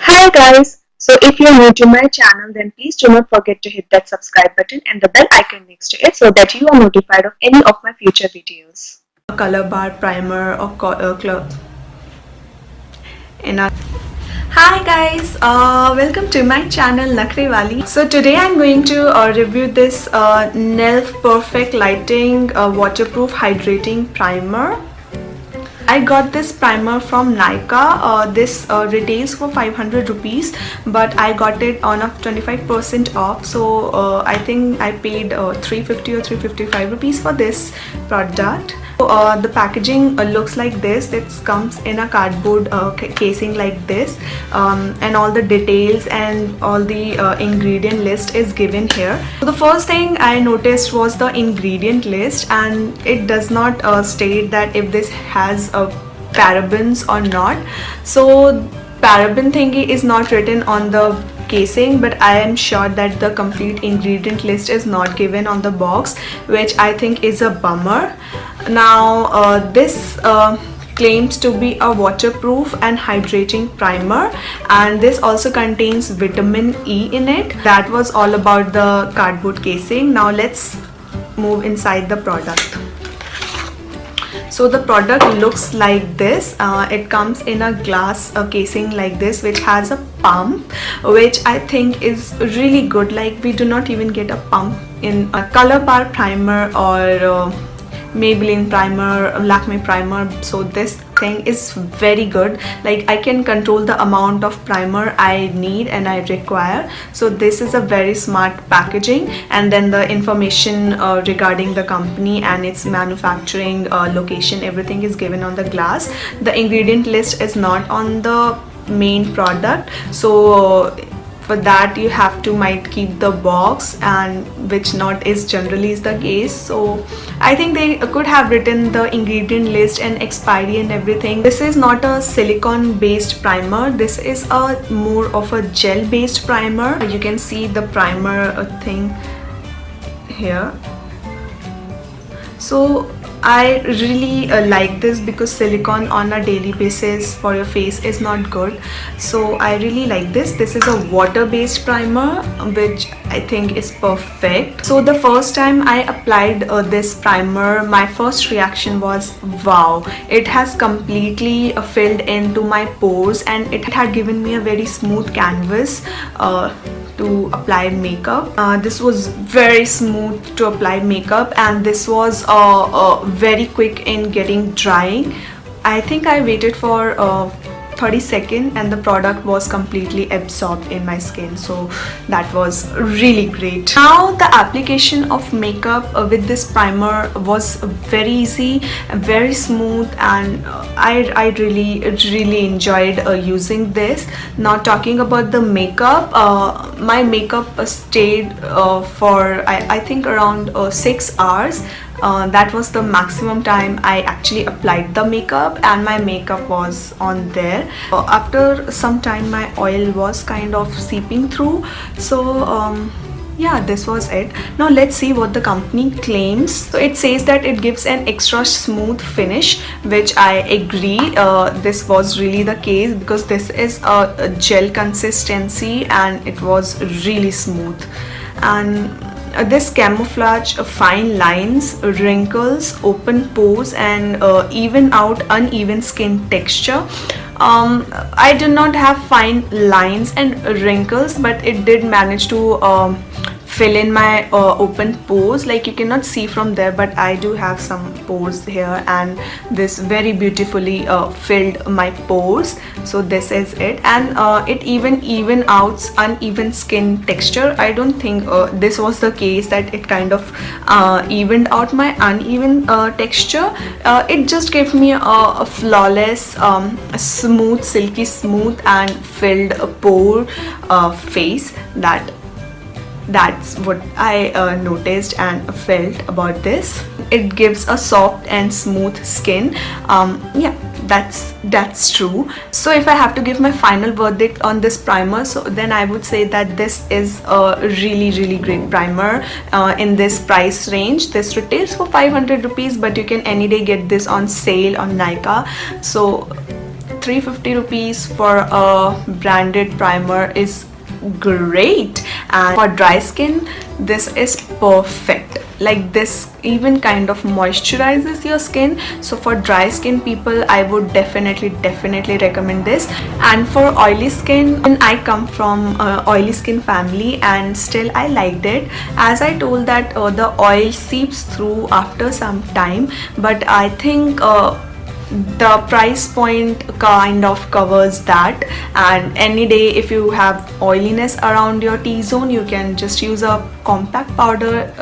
Hi guys! So if you're new to my channel, then please do not forget to hit that subscribe button and the bell icon next to it so that you are notified of any of my future videos. A color bar primer or in a Hi guys, welcome to my channel Nukhrewali. So today I'm going to review this NELF Perfect Lighting Waterproof Hydrating Primer. I got this primer from nykaa. This retails for 500 rupees, but I got it on a 25% off. So I think I paid 350 or 355 rupees for this product. So, the packaging looks like this. It comes in a cardboard casing like this, and all the details and all the ingredient list is given here. So the first thing I noticed was the ingredient list, and it does not state that if this has parabens or not. So paraben thingy is not written on the casing, but I am sure that the complete ingredient list is not given on the box, which I think is a bummer. Now this claims to be a waterproof and hydrating primer, and this also contains vitamin E in it. That was all about the cardboard casing. Now let's move inside the product. So the product looks like this. It comes in a glass casing like this, which has a pump, which I think is really good. Like, we do not even get a pump in a color bar primer or Maybelline primer, Lakme primer. So this thing is very good. Like, I can control the amount of primer I need and I require. So this is a very smart packaging, and then the information regarding the company and its manufacturing location, everything is given on the glass. The ingredient list is not on the main product, so for that you have to might keep the box, and which not is generally is the case. So I think they could have written the ingredient list and expiry and everything. This is not a silicone based primer. This is a more of a gel based primer. You can see the primer thing here. So I really like this because silicone on a daily basis for your face is not good. So I really like this. This is a water based primer, which I think is perfect. So the first time I applied this primer, my first reaction was wow, it has completely filled into my pores, and it had given me a very smooth canvas to apply makeup. This was very smooth to apply makeup, and this was very quick in getting drying. I think I waited for 30 seconds and the product was completely absorbed in my skin, so that was really great. Now the application of makeup with this primer was very easy, very smooth, and I really enjoyed using this. Now talking about the makeup, my makeup stayed for I think around 6 hours. That was the maximum time I actually applied the makeup, and my makeup was on there. After some time my oil was kind of seeping through, so yeah, this was it. Now let's see what the company claims. So it says that it gives an extra smooth finish, which I agree. This was really the case because this is a gel consistency and it was really smooth. And this camouflage fine lines, wrinkles, open pores, and even out uneven skin texture. I do not have fine lines and wrinkles, but it did manage to fill in my open pores. Like, you cannot see from there, but I do have some pores here, and this very beautifully filled my pores. So this is it, and it even out uneven skin texture. I don't think this was the case, that it kind of evened out my uneven texture. It just gave me a flawless, smooth, silky smooth and filled pore face. That's what I noticed and felt about this. It gives a soft and smooth skin. Yeah, that's true. So if I have to give my final verdict on this primer, so then I would say that this is a really great primer in this price range. This retails for 500 rupees, but you can any day get this on sale on nykaa. So 350 rupees for a branded primer is great, and for dry skin this is perfect. Like, this even kind of moisturizes your skin. So for dry skin people, I would definitely recommend this. And for oily skin, I come from oily skin family and still I liked it. As I told that the oil seeps through after some time, but I think the price point kind of covers that. And any day if you have oiliness around your T-zone, you can just use a compact powder,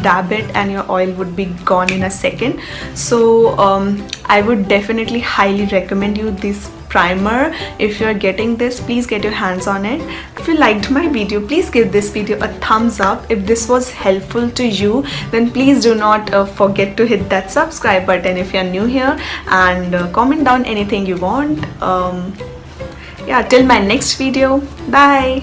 dab it, and your oil would be gone in a second. So I would definitely highly recommend you this primer. If you're getting this, please get your hands on it. If you liked my video, please give this video a thumbs up. If this was helpful to you, then please do not forget to hit that subscribe button if you're new here, and comment down anything you want. Yeah, till my next video, bye.